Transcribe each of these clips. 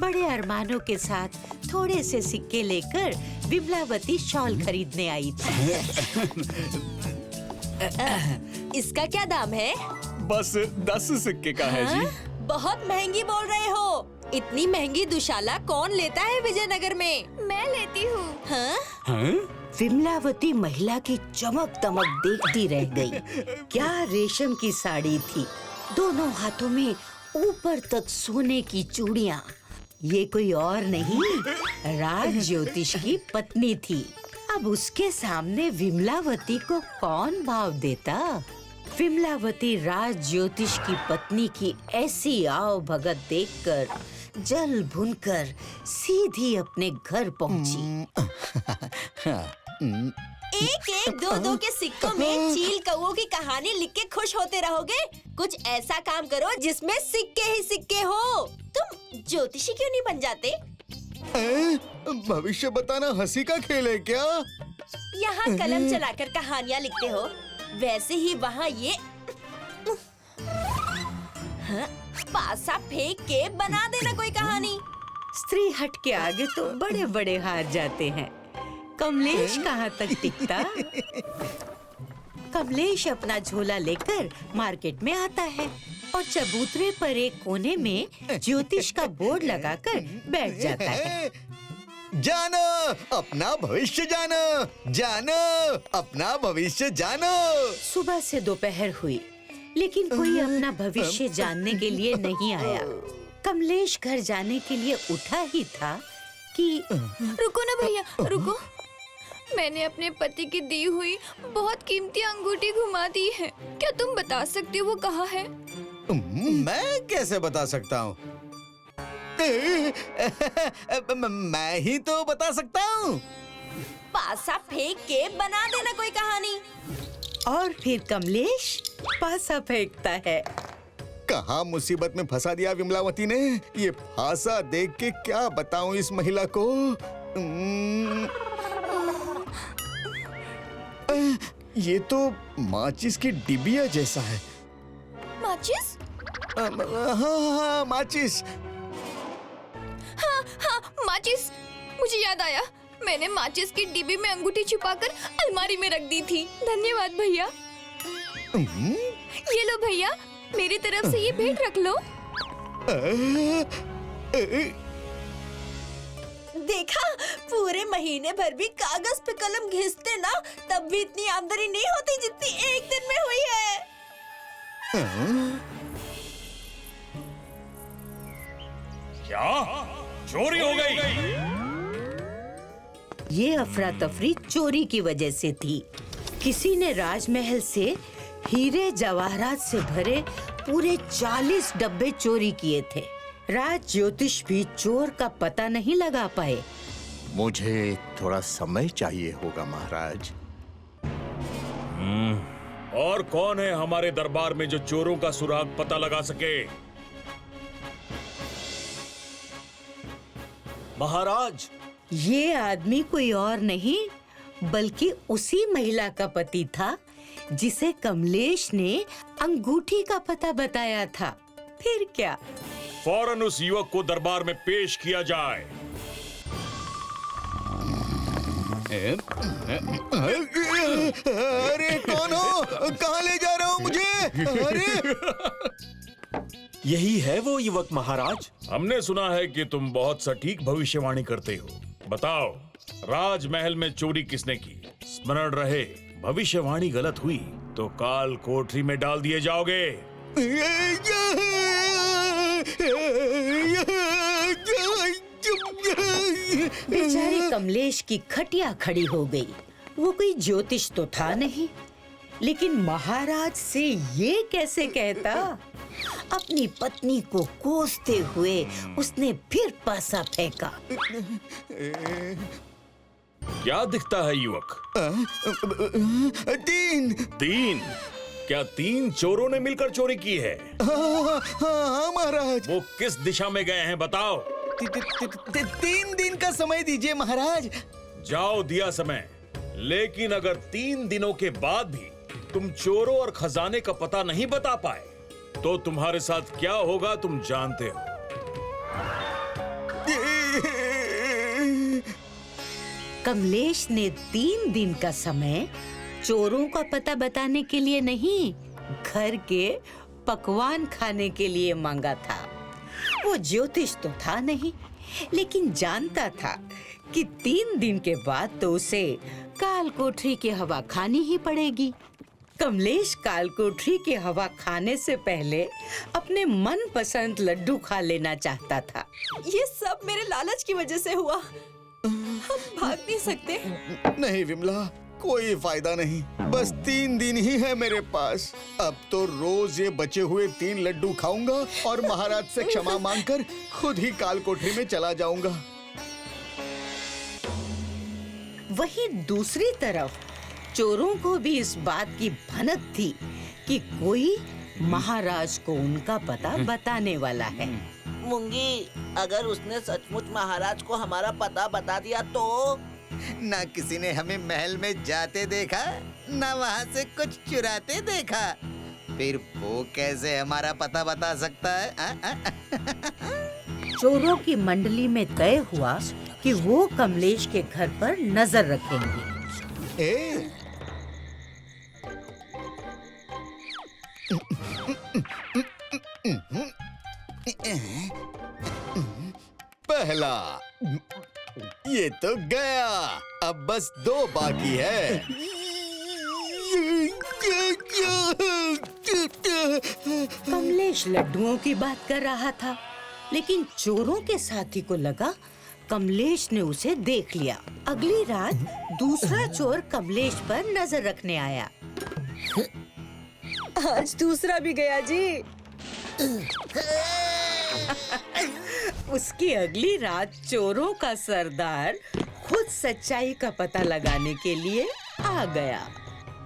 बड़े अरमानों के साथ थोड़े से सिक्के लेकर विमलावती शॉल खरीदने आई थी। इसका क्या दाम है? बस 10 सिक्के का है जी। बहुत महंगी बोल रहे हो। इतनी महंगी दुशाला कौन लेता है विजयनगर में? मैं लेती हूँ। हाँ? विमलावती महिला की चमक दमक देखती रह गई। क्या रेशम की साड़ी थी, दोनों हाथों में ऊपर तक सोने की चूड़ियाँ। ये कोई और नहीं, राज ज्योतिष की पत्नी थी। अब उसके सामने विमलावती को कौन भाव देता? विमलावती राज ज्योतिष की पत्नी की ऐसी आओ भगत देखकर जल भुनकर सीधी अपने घर पहुंची। एक एक दो दो के सिक्कों में चील कौओं की कहानी लिख के खुश होते रहोगे? कुछ ऐसा काम करो जिसमें सिक्के ही सिक्के हो। तुम ज्योतिषी क्यों नहीं बन जाते? भविष्य बताना हंसी का खेल है क्या? यहाँ कलम चलाकर कहानियाँ लिखते हो, वैसे ही वहाँ ये पासा फेंक के बना देना कोई कहानी। स्त्री हट के आगे तो बड़े बड़े हार जाते हैं। कमलेश कहाँ तक टिकता? कमलेश अपना झोला लेकर मार्केट में आता है और चबूतरे पर एक कोने में ज्योतिष का बोर्ड लगाकर बैठ जाता है। जानो अपना भविष्य जानो, जानो अपना भविष्य जानो। सुबह से दोपहर हुई, लेकिन कोई अपना भविष्य जानने के लिए नहीं आया। कमलेश घर जाने के लिए उठा ही था कि रुको ना भैया, रुको। मैंने अपने पति की दी हुई बहुत कीमती अंगूठी घुमा दी है। क्या तुम बता सकती हो वो कहाँ है? मैं कैसे बता सकता हूँ? मैं ही तो बता सकता हूँ। पासा फेंक के बना देना कोई कहानी। और फिर कमलेश पासा फेंकता है। कहाँ मुसीबत में फंसा दिया विमलावती ने। ये फांसा देख के क्या बताऊं इस महिला को। ये तो माचिस की डिबिया जैसा है। माचिस? हाँ, माचिस। हाँ, माचिस। मुझे याद आया, मैंने माचिस की डिब्बी में अंगूठी छुपाकर अलमारी में रख दी थी। धन्यवाद भैया। ये लो भैया, मेरी तरफ से ये भेंट रख लो। देखा, पूरे महीने भर भी कागज पे कलम घिसते ना, तब भी इतनी आमदनी नहीं होती जितनी एक दिन में हुई है। क्या चोरी हो गई? ये अफरा तफरी चोरी की वजह से थी। किसी ने राजमहल से हीरे जवाहरात से भरे पूरे 40 डब्बे चोरी किए थे। राज ज्योतिष भी चोर का पता नहीं लगा पाए। मुझे थोड़ा समय चाहिए होगा महाराज। और कौन है हमारे दरबार में जो चोरों का सुराग पता लगा सके? महाराज, ये आदमी कोई और नहीं बल्कि उसी महिला का पति था जिसे कमलेश ने अंगूठी का पता बताया था। फिर क्या? फौरन उस युवक को दरबार में पेश किया जाए। अरे कौन हो? कहाँ ले जा रहे हो मुझे? अरे यही है वो युवक महाराज। हमने सुना है कि तुम बहुत सटीक भविष्यवाणी करते हो। बताओ, राजमहल में चोरी किसने की? स्मरण रहे, भविष्यवाणी गलत हुई तो काल कोठरी में डाल दिए जाओगे। बेचारी कमलेश की खटिया खड़ी हो गई। वो कोई ज्योतिष तो था नहीं, लेकिन महाराज से ये कैसे कहता? अपनी पत्नी को कोसते हुए उसने फिर पासा फेंका। क्या दिखता है युवक? 3? क्या 3 चोरों ने मिलकर चोरी की है? हाँ महाराज। वो किस दिशा में गए हैं बताओ। 3 दिन का समय दीजिए महाराज। जाओ, दिया समय। लेकिन अगर 3 दिनों के बाद भी तुम चोरों और खजाने का पता नहीं बता पाए तो तुम्हारे साथ क्या होगा तुम जानते हो। कमलेश ने 3 दिन का समय चोरों का पता बताने के लिए नहीं, घर के पकवान खाने के लिए मांगा था। वो ज्योतिष तो था नहीं, लेकिन जानता था कि 3 दिन के बाद तो उसे काल कोठरी की हवा खानी ही पड़ेगी। कमलेश काल कोठरी की हवा खाने से पहले अपने मनपसंद लड्डू खा लेना चाहता था। ये सब मेरे लालच की वजह से हुआ। हम भाग नहीं सकते। नहीं विमला, कोई फायदा नहीं। बस 3 दिन ही है मेरे पास। अब तो रोज ये बचे हुए 3 लड्डू खाऊंगा और महाराज से क्षमा मांगकर खुद ही काल कोठरी में चला जाऊंगा। वहीं दूसरी तरफ चोरों को भी इस बात की भनक थी कि कोई महाराज को उनका पता बताने वाला है। मूंगी, अगर उसने सचमुच महाराज को हमारा पता बता दिया तो? ना किसी ने हमें महल में जाते देखा, ना वहाँ से कुछ चुराते देखा, फिर वो कैसे हमारा पता बता सकता है? चोरों की मंडली में तय हुआ कि वो कमलेश के घर पर नजर रखेंगे। पहला, ये तो गया, अब बस 2 बाकी है। कमलेश लड्डुओं की बात कर रहा था, लेकिन चोरों के साथी को लगा कमलेश ने उसे देख लिया। अगली रात दूसरा चोर कमलेश पर नजर रखने आया। आज दूसरा भी गया जी। उसकी अगली रात चोरों का सरदार खुद सच्चाई का पता लगाने के लिए आ गया।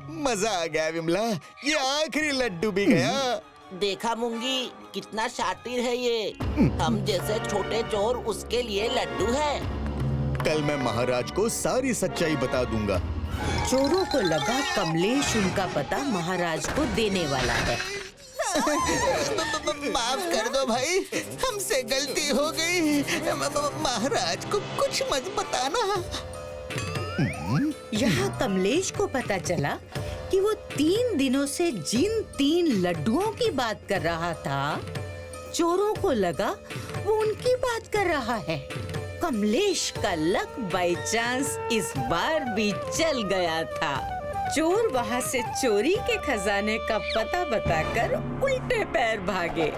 मजा आ गया विमला, ये आखिरी लड्डू भी गया। देखा मूंगी, कितना शातिर है ये। हम जैसे छोटे चोर उसके लिए लड्डू है। कल मैं महाराज को सारी सच्चाई बता दूंगा। चोरों को लगा कमलेश उनका पता महाराज को देने वाला है। माफ कर दो भाई, हमसे गलती हो गई। महाराज को कुछ मत बताना। यहाँ कमलेश को पता चला कि वो 3 दिनों से जिन 3 लड्डुओं की बात कर रहा था, चोरों को लगा वो उनकी बात कर रहा है। कमलेश का लक बाय चांस इस बार भी चल गया था। चोर वहाँ से चोरी के खजाने का पता बताकर उल्टे पैर भागे।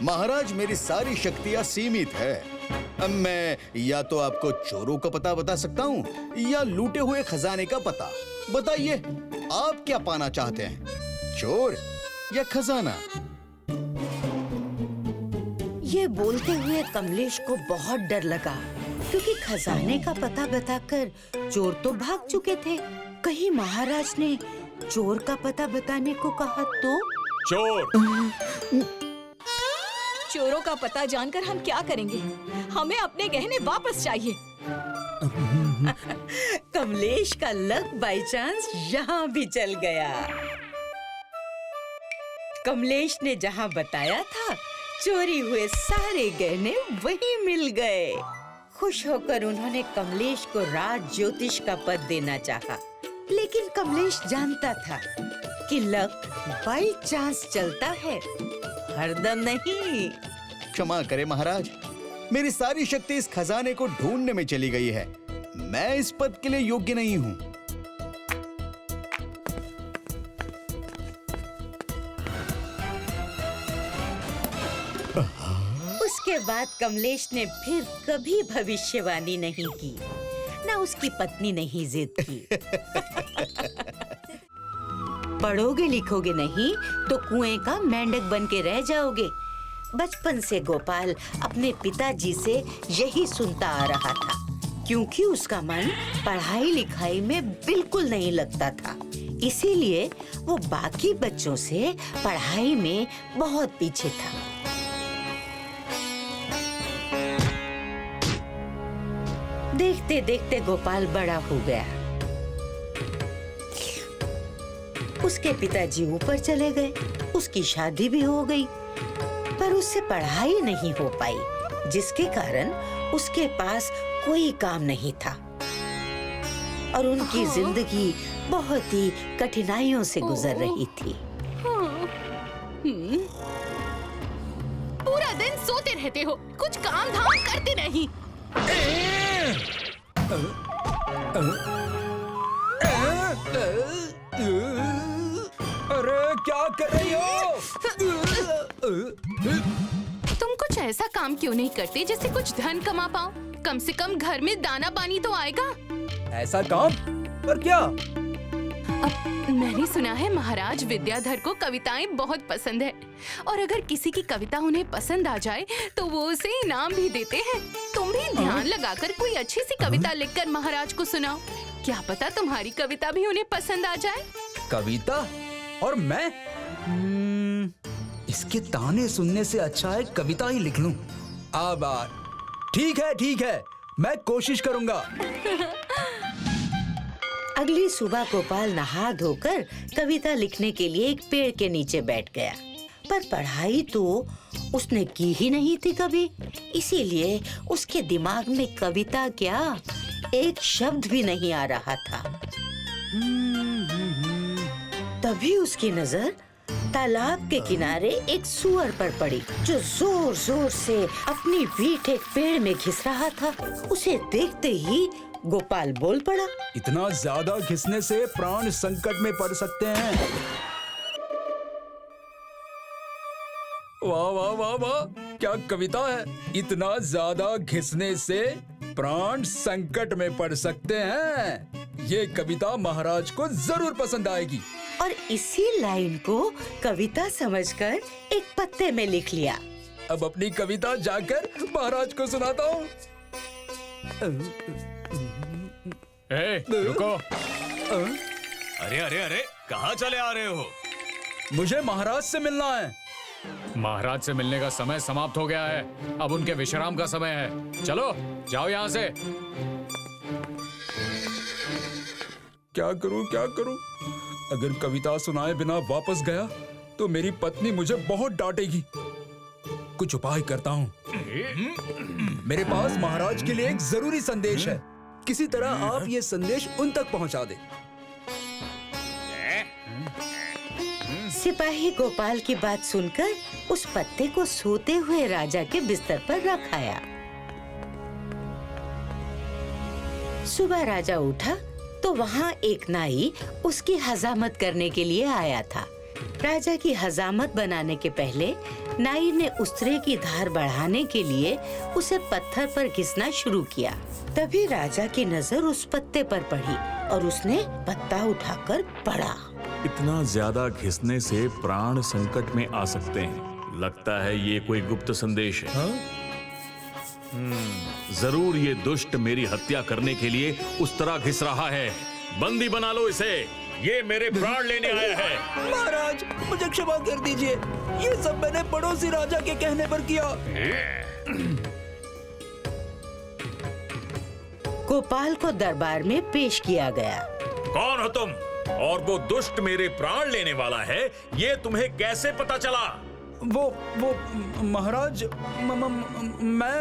महाराज, मेरी सारी शक्तियाँ सीमित है। अब मैं या तो आपको चोरों का पता बता सकता हूँ या लूटे हुए खजाने का पता। बताइए, आप क्या पाना चाहते हैं, चोर या खजाना? ये बोलते हुए कमलेश को बहुत डर लगा, क्योंकि खजाने का पता बताकर चोर तो भाग चुके थे। कहीं महाराज ने चोर का पता बताने को कहा तो? चोर! चोरों का पता जानकर हम क्या करेंगे? हमें अपने गहने वापस चाहिए। कमलेश का लक बाय चांस यहाँ भी चल गया। कमलेश ने जहाँ बताया था, चोरी हुए सारे गहने वहीं मिल गए। खुश होकर उन्होंने कमलेश को राज ज्योतिष का पद देना चाहा, लेकिन कमलेश जानता था कि लक बाय चांस चलता है, हरदम नहीं। क्षमा करें महाराज, मेरी सारी शक्ति इस खजाने को ढूंढने में चली गई है। मैं इस पद के लिए योग्य नहीं हूँ। उसके बाद कमलेश ने फिर कभी भविष्यवाणी नहीं की, ना उसकी पत्नी ने ही जिद की। पढ़ोगे लिखोगे नहीं तो कुएं का मेंढक बन के रह जाओगे। बचपन से गोपाल अपने पिताजी से यही सुनता आ रहा था, क्योंकि उसका मन पढ़ाई लिखाई में बिल्कुल नहीं लगता था। इसीलिए वो बाकी बच्चों से पढ़ाई में बहुत पीछे था। देखते देखते गोपाल बड़ा हो गया। उसके पिताजी ऊपर चले गए उसकी शादी भी हो गई, पर उससे पढ़ाई नहीं हो पाई, जिसके कारण उसके पास कोई काम नहीं था और उनकी जिंदगी बहुत ही कठिनाइयों से गुजर रही थी। पूरा दिन सोते रहते हो, कुछ काम धाम करते नहीं। अरे क्या कर रही हो? तुम कुछ ऐसा काम क्यों नहीं करते जिससे कुछ धन कमा पाओ? कम से कम घर में दाना पानी तो आएगा। ऐसा काम? पर क्या? मैंने सुना है महाराज विद्याधर को कविताएं बहुत पसंद है और अगर किसी की कविता उन्हें पसंद आ जाए तो वो उसे इनाम भी देते हैं। तुम भी ध्यान लगाकर कोई अच्छी सी कविता लिखकर महाराज को सुनाओ। क्या पता तुम्हारी कविता भी उन्हें पसंद आ जाए। कविता? और मैं? इसके ताने सुनने से अच्छा है कविता ही लिख लूं। अब ठीक है, मैं कोशिश करूंगा। अगली सुबह गोपाल नहा धोकर कविता लिखने के लिए एक पेड़ के नीचे बैठ गया, पर पढ़ाई तो उसने की ही नहीं थी कभी, इसीलिए उसके दिमाग में कविता क्या, एक शब्द भी नहीं आ रहा था। तभी उसकी नजर तालाब के किनारे एक सूअर पर पड़ी, जो जोर जोर से अपनी पीठ एक पेड़ में घिस रहा था। उसे देखते ही गोपाल बोल पड़ा, इतना ज्यादा घिसने से प्राण संकट में पड़ सकते हैं। वाह वाह वाह वाह, क्या कविता है। इतना ज्यादा घिसने से प्राण संकट में पड़ सकते हैं। ये कविता महाराज को जरूर पसंद आएगी। और इसी लाइन को कविता समझकर एक पत्ते में लिख लिया। अब अपनी कविता जाकर महाराज को सुनाता हूँ। रुको। अरे अरे अरे, कहाँ चले आ रहे हो? मुझे महाराज से मिलना है। महाराज से मिलने का समय समाप्त हो गया है, अब उनके विश्राम का समय है। चलो जाओ यहाँ से। क्या करूं? अगर कविता सुनाए बिना वापस गया तो मेरी पत्नी मुझे बहुत डांटेगी। कुछ उपाय करता हूँ। मेरे पास महाराज के लिए एक जरूरी संदेश है। किसी तरह आप ये संदेश उन तक पहुँचा दे। सिपाही गोपाल की बात सुनकर उस पत्ते को सोते हुए राजा के बिस्तर पर रख आया। सुबह राजा उठा तो वहाँ एक नाई उसकी हजामत करने के लिए आया था। राजा की हजामत बनाने के पहले नाई ने उस्तरे की धार बढ़ाने के लिए उसे पत्थर पर घिसना शुरू किया। तभी राजा की नजर उस पत्ते पर पड़ी और उसने पत्ता उठाकर पढ़ा। इतना ज्यादा घिसने से प्राण संकट में आ सकते हैं। लगता है ये कोई गुप्त संदेश है। जरूर ये दुष्ट मेरी हत्या करने के लिए उस तरह घिस रहा है। बंदी बना लो इसे, ये मेरे प्राण लेने आया है। महाराज, मुझे क्षमा कर दीजिए, ये सब मैंने पड़ोसी राजा के कहने पर किया। गोपाल को दरबार में पेश किया गया। कौन हो तुम और वो दुष्ट मेरे प्राण लेने वाला है, ये तुम्हें कैसे पता चला? वो महाराज, मैं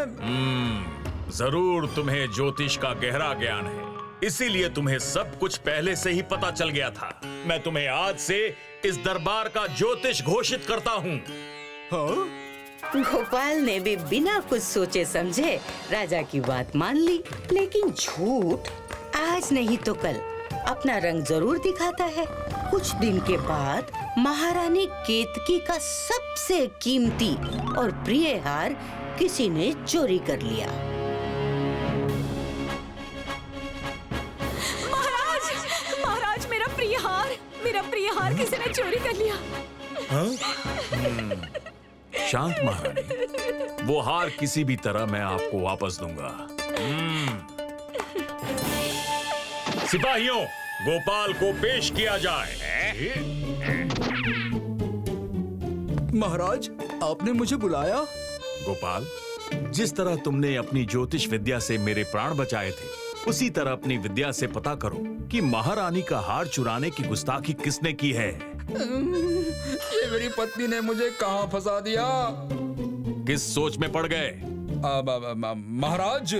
जरूर तुम्हें ज्योतिष का गहरा ज्ञान है, इसीलिए तुम्हें सब कुछ पहले से ही पता चल गया था। मैं तुम्हें आज से इस दरबार का ज्योतिष घोषित करता हूँ। हाँ? गोपाल ने भी बिना कुछ सोचे समझे राजा की बात मान ली, लेकिन झूठ आज नहीं तो कल अपना रंग जरूर दिखाता है। कुछ दिन के बाद महारानी केतकी का सबसे कीमती और प्रिय हार किसी ने चोरी कर लिया। महाराज, मेरा प्रिय हार किसी ने चोरी कर लिया। शांत महारानी, वो हार किसी भी तरह मैं आपको वापस दूंगा। सिपाहियों, गोपाल को पेश किया जाए। महाराज, आपने मुझे बुलाया? गोपाल, जिस तरह तुमने अपनी ज्योतिष विद्या से मेरे प्राण बचाए थे, उसी तरह अपनी विद्या से पता करो कि महारानी का हार चुराने की गुस्ताखी किसने की है। ये मेरी पत्नी ने मुझे कहाँ फंसा दिया? किस सोच में पड़ गए? महाराज,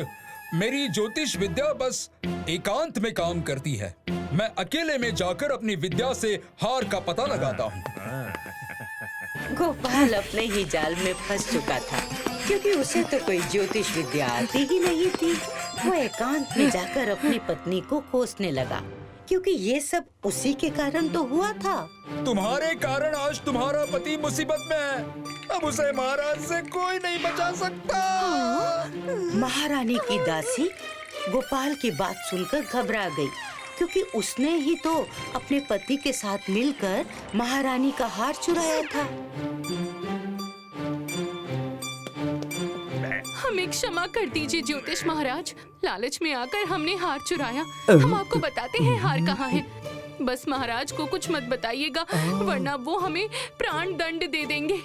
मेरी ज्योतिष विद्या बस एकांत में काम करती है। मैं अकेले में जाकर अपनी विद्या से हार का पता लगाता हूँ। गोपाल अपने ही जाल में फंस चुका था, क्योंकि उसे तो कोई ज्योतिष विद्या आती ही नहीं थी। वो एकांत में जाकर अपनी पत्नी को कोसने लगा, क्योंकि ये सब उसी के कारण तो हुआ था। तुम्हारे कारण आज तुम्हारा पति मुसीबत में है। अब उसे महाराज से कोई नहीं बचा सकता। महारानी की दासी गोपाल की बात सुनकर घबरा गई, क्योंकि उसने ही तो अपने पति के साथ मिलकर महारानी का हार चुराया था। हमें क्षमा कर दीजिए ज्योतिष महाराज, लालच में आकर हमने हार चुराया। हम आपको बताते हैं हार कहाँ है। बस महाराज को कुछ मत बताइएगा, वरना वो हमें प्राण दंड दे देंगे।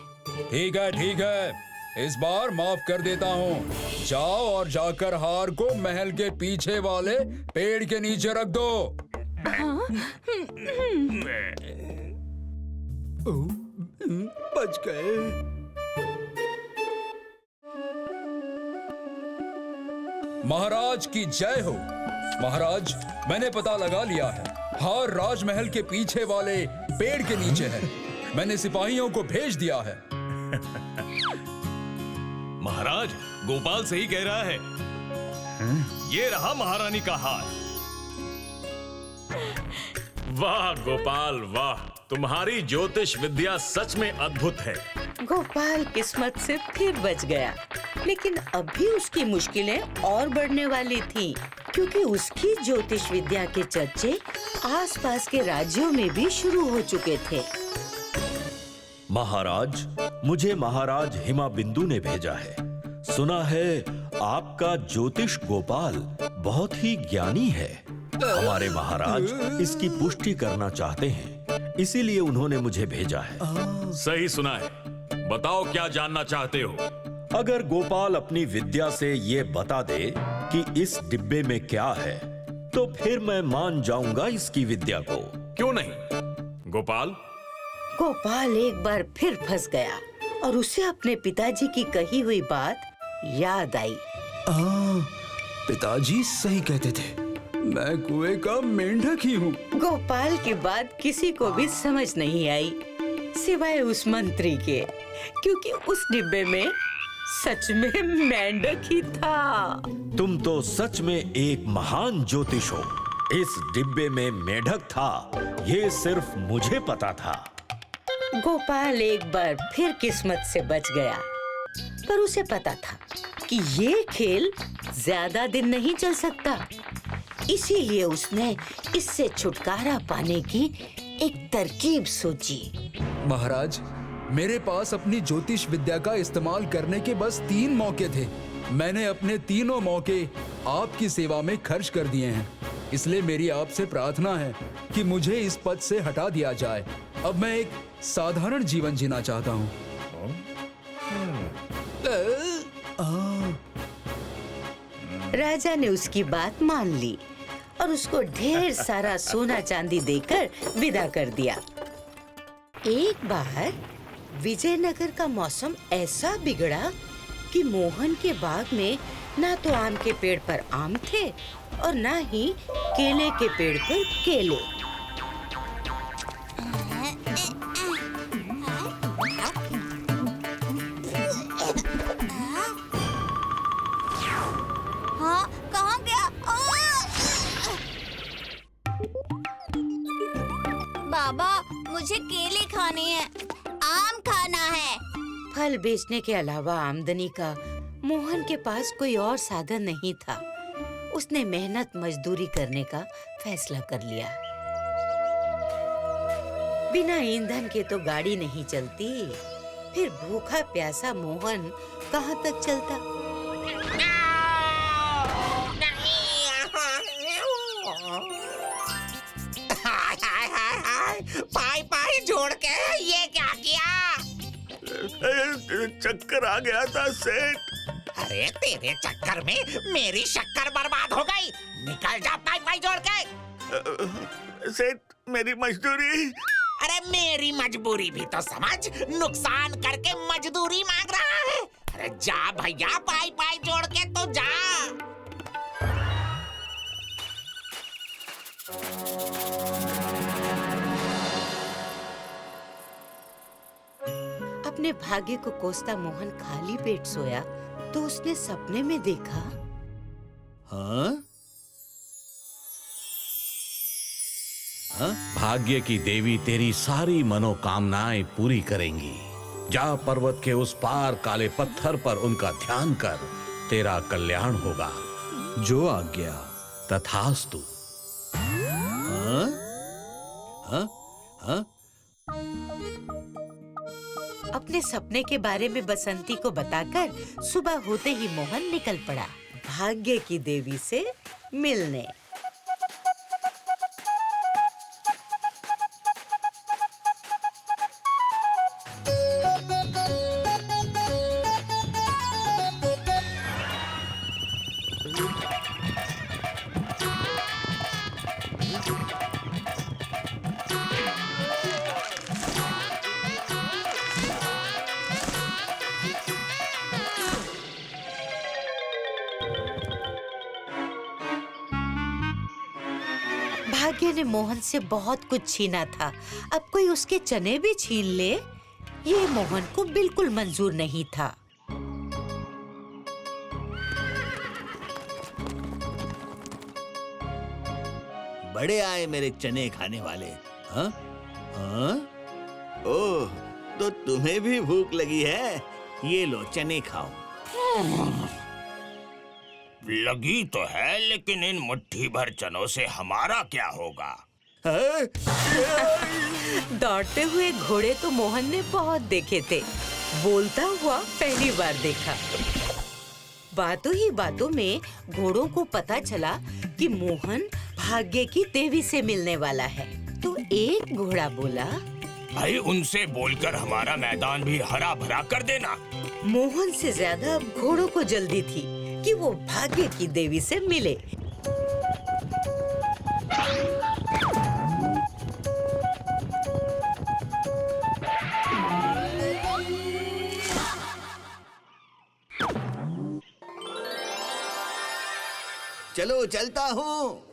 ठीक है, इस बार माफ कर देता हूँ। जाओ और जाकर हार को महल के पीछे वाले पेड़ के नीचे रख दो। बच गए। महाराज की जय हो। महाराज, मैंने पता लगा लिया है। हार राजमहल के पीछे वाले पेड़ के नीचे है। मैंने सिपाहियों को भेज दिया है। महाराज, गोपाल सही कह रहा है। ये रहा महारानी का हार। वाह गोपाल वाह, तुम्हारी ज्योतिष विद्या सच में अद्भुत है। गोपाल किस्मत से फिर बच गया, लेकिन अभी उसकी मुश्किलें और बढ़ने वाली थीं, क्योंकि उसकी ज्योतिष विद्या के चर्चे आसपास के राज्यों में भी शुरू हो चुके थे। महाराज, मुझे महाराज हिमाबिंदु ने भेजा है। सुना है आपका ज्योतिष गोपाल बहुत ही ज्ञानी है। हमारे महाराज इसकी पुष्टि करना चाहते हैं, इसीलिए उन्होंने मुझे भेजा है। सही सुना है। बताओ क्या जानना चाहते हो? अगर गोपाल अपनी विद्या से ये बता दे कि इस डिब्बे में क्या है, तो फिर मैं मान जाऊंगा इसकी विद्या को। क्यों नहीं गोपाल? गोपाल एक बार फिर फंस गया और उसे अपने पिताजी की कही हुई बात याद आई। पिताजी सही कहते थे, मैं कुएं का मेंढक ही हूँ। गोपाल की बात किसी को भी समझ नहीं आई, सिवाय उस मंत्री के, क्योंकि उस डिब्बे में सच में मेंढक ही था। तुम तो सच में एक महान ज्योतिष हो। इस डिब्बे में मेंढक था, ये सिर्फ मुझे पता था। गोपाल एक बार फिर किस्मत से बच गया, पर उसे पता था कि ये खेल ज्यादा दिन नहीं चल सकता। इसीलिए उसने इससे छुटकारा पाने की एक तरकीब सोची। महाराज, मेरे पास अपनी ज्योतिष विद्या का इस्तेमाल करने के बस 3 मौके थे। मैंने अपने तीनों मौके आपकी सेवा में खर्च कर दिए हैं। इसलिए मेरी आपसे प्रार्थना है कि मुझे इस पद से हटा दिया जाए। अब मैं एक साधारण जीवन जीना चाहता हूँ। राजा ने उसकी बात मान ली और उसको ढेर सारा सोना चांदी देकर विदा कर दिया। एक बार विजयनगर का मौसम ऐसा बिगड़ा कि मोहन के बाग में ना तो आम के पेड़ पर आम थे और ना ही केले के पेड़ पर केले। हाँ, कहाँ गया? बाबा, मुझे केले खाने हैं, आम खाना है। फल बेचने के अलावा आमदनी का मोहन के पास कोई और साधन नहीं था। उसने मेहनत मजदूरी करने का फैसला कर लिया। बिना ईंधन के तो गाड़ी नहीं चलती, फिर भूखा प्यासा मोहन कहाँ तक चलता। पाई पाई जोड़ के ये क्या किया? चक्कर आ गया था सेठ। अरे तेरे चक्कर में मेरी शक्कर बर्बाद हो गई। निकल जा पाई पाई जोड़ के। सेठ, मेरी मजदूरी। अरे अरे मेरी मजबूरी भी तो समझ, नुकसान करके मजदूरी मांग रहा है। अरे जा भैया, पाई पाई जोड़ के तो जा। अपने भाग्य को कोसता मोहन खाली पेट सोया तो उसने सपने में देखा। हाँ? भाग्य की देवी तेरी सारी मनोकामनाएं पूरी करेंगी। जा पर्वत के उस पार काले पत्थर पर उनका ध्यान कर, तेरा कल्याण होगा। जो आज्ञा। तथास्तु। हाँ? हाँ? हाँ? अपने सपने के बारे में बसंती को बताकर सुबह होते ही मोहन निकल पड़ा भाग्य की देवी से मिलने। भाग्य ने मोहन से बहुत कुछ छीना था, अब कोई उसके चने भी छीन ले, ये मोहन को बिल्कुल मंजूर नहीं था। बड़े आए मेरे चने खाने वाले। हाँ? हाँ? ओह, तो तुम्हें भी भूख लगी है? ये लो चने खाओ। लगी तो है, लेकिन इन मुट्ठी भर चनों से हमारा क्या होगा? दौड़ते हुए घोड़े तो मोहन ने बहुत देखे थे, बोलता हुआ पहली बार देखा। बातों ही बातों में घोड़ों को पता चला कि मोहन भाग्य की देवी से मिलने वाला है। तो एक घोड़ा बोला, भाई उनसे बोलकर हमारा मैदान भी हरा भरा कर देना। मोहन से ज्यादा घोड़ों को जल्दी थी कि वो भाग्य की देवी से मिले। चलो चलता हूँ।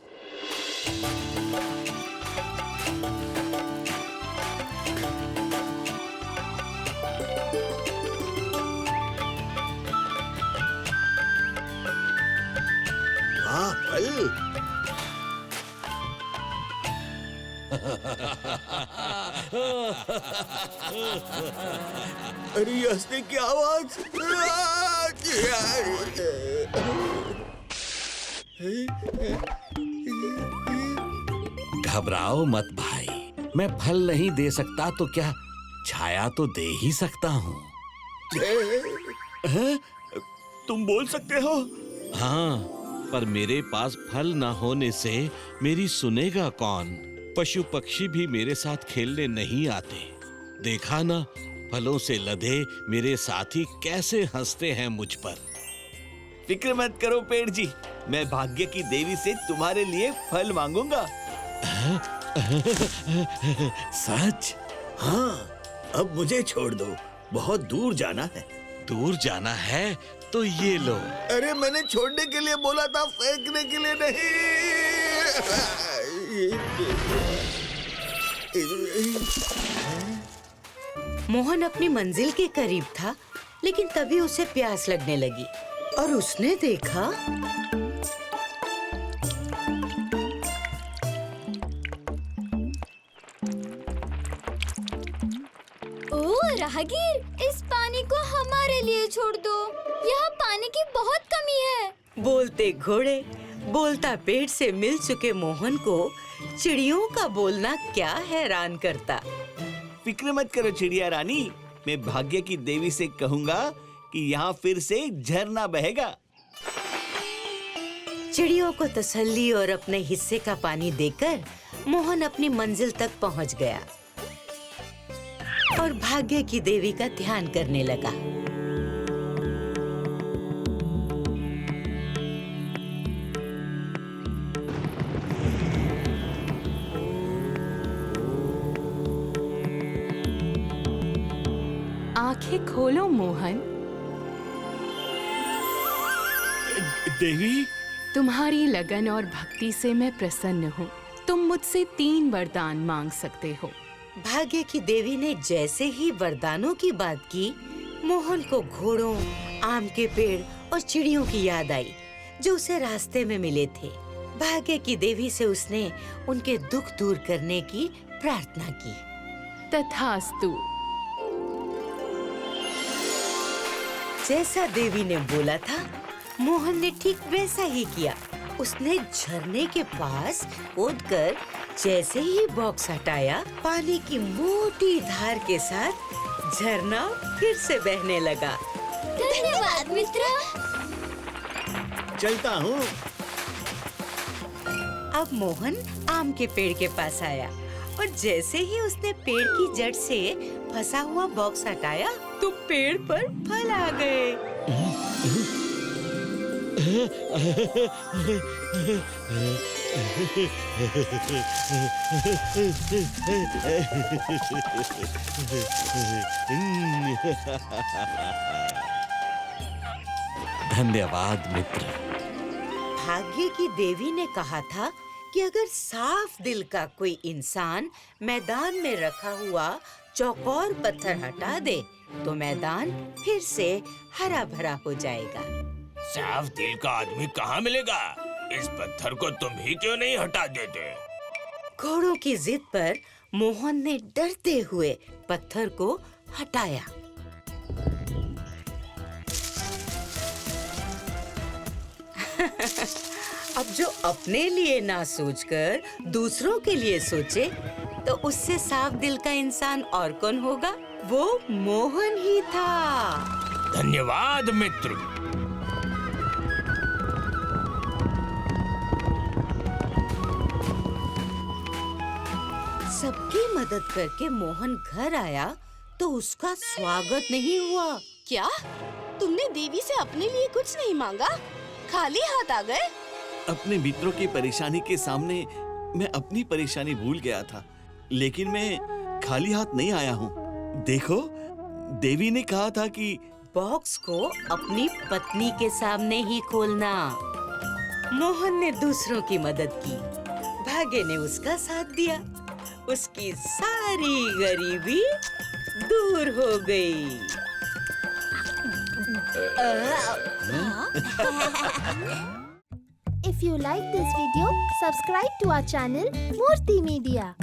फल। अरे हंसने की आवाज। घबराओ मत भाई, मैं फल नहीं दे सकता तो क्या छाया तो दे ही सकता हूँ। तुम बोल सकते हो? हाँ, पर मेरे पास फल न होने से मेरी सुनेगा कौन? पशु पक्षी भी मेरे साथ खेलने नहीं आते। देखा ना, फलों से लदे मेरे साथी कैसे हंसते हैं मुझ पर। फिक्र मत करो पेड़ जी, मैं भाग्य की देवी से तुम्हारे लिए फल मांगूंगा। सच? हाँ, अब मुझे छोड़ दो, बहुत दूर जाना है। दूर जाना है तो ये लो। अरे मैंने छोड़ने के लिए बोला था, फेंकने के लिए नहीं। मोहन अपनी मंजिल के करीब था, लेकिन तभी उसे प्यास लगने लगी और उसने देखा राहगीर, इस पानी को हमारे लिए छोड़ दो, यहाँ पानी की बहुत कमी है। बोलते घोड़े, बोलता पेड़ से मिल चुके मोहन को चिड़ियों का बोलना क्या हैरान करता। फिक्र मत करो चिड़िया रानी, मैं भाग्य की देवी से कहूँगा कि यहाँ फिर से झरना बहेगा। चिड़ियों को तसल्ली और अपने हिस्से का पानी देकर मोहन अपनी मंजिल तक पहुँच गया और भाग्य की देवी का ध्यान करने लगा। आंखें खोलो मोहन। देवी, तुम्हारी लगन और भक्ति से मैं प्रसन्न हूँ। तुम मुझसे 3 वरदान मांग सकते हो। भाग्य की देवी ने जैसे ही वरदानों की बात की, मोहन को घोड़ों, आम के पेड़ और चिड़ियों की याद आई जो उसे रास्ते में मिले थे। भाग्य की देवी से उसने उनके दुख दूर करने की प्रार्थना की। तथास्तु। जैसा देवी ने बोला था, मोहन ने ठीक वैसा ही किया। उसने झरने के पास कूदकर जैसे ही बॉक्स हटाया, पानी की मोटी धार के साथ झरना फिर से बहने लगा। धन्यवाद मित्र। चलता हूँ। अब मोहन आम के पेड़ के पास आया और जैसे ही उसने पेड़ की जड़ से फंसा हुआ बॉक्स हटाया तो पेड़ पर फल आ गए। धन्यवाद मित्र। भाग्य की देवी ने कहा था कि अगर साफ दिल का कोई इंसान मैदान में रखा हुआ चौकोर पत्थर हटा दे तो मैदान फिर से हरा भरा हो जाएगा। साफ दिल का आदमी कहाँ मिलेगा? इस पत्थर को तुम ही क्यों नहीं हटा देते? घोड़ों की जिद पर मोहन ने डरते हुए पत्थर को हटाया। अब जो अपने लिए ना सोचकर दूसरों के लिए सोचे तो उससे साफ दिल का इंसान और कौन होगा? वो मोहन ही था। धन्यवाद मित्र। सबकी मदद करके मोहन घर आया तो उसका स्वागत नहीं हुआ। क्या तुमने देवी से अपने लिए कुछ नहीं मांगा? खाली हाथ आ गए? अपने मित्रों की परेशानी के सामने मैं अपनी परेशानी भूल गया था, लेकिन मैं खाली हाथ नहीं आया हूँ। देखो, देवी ने कहा था कि बॉक्स को अपनी पत्नी के सामने ही खोलना। मोहन ने दूसरों की मदद की। भाग्य ने उसका साथ दिया। उसकी सारी गरीबी दूर हो गई। If you like this video, subscribe to our channel Murthy Media.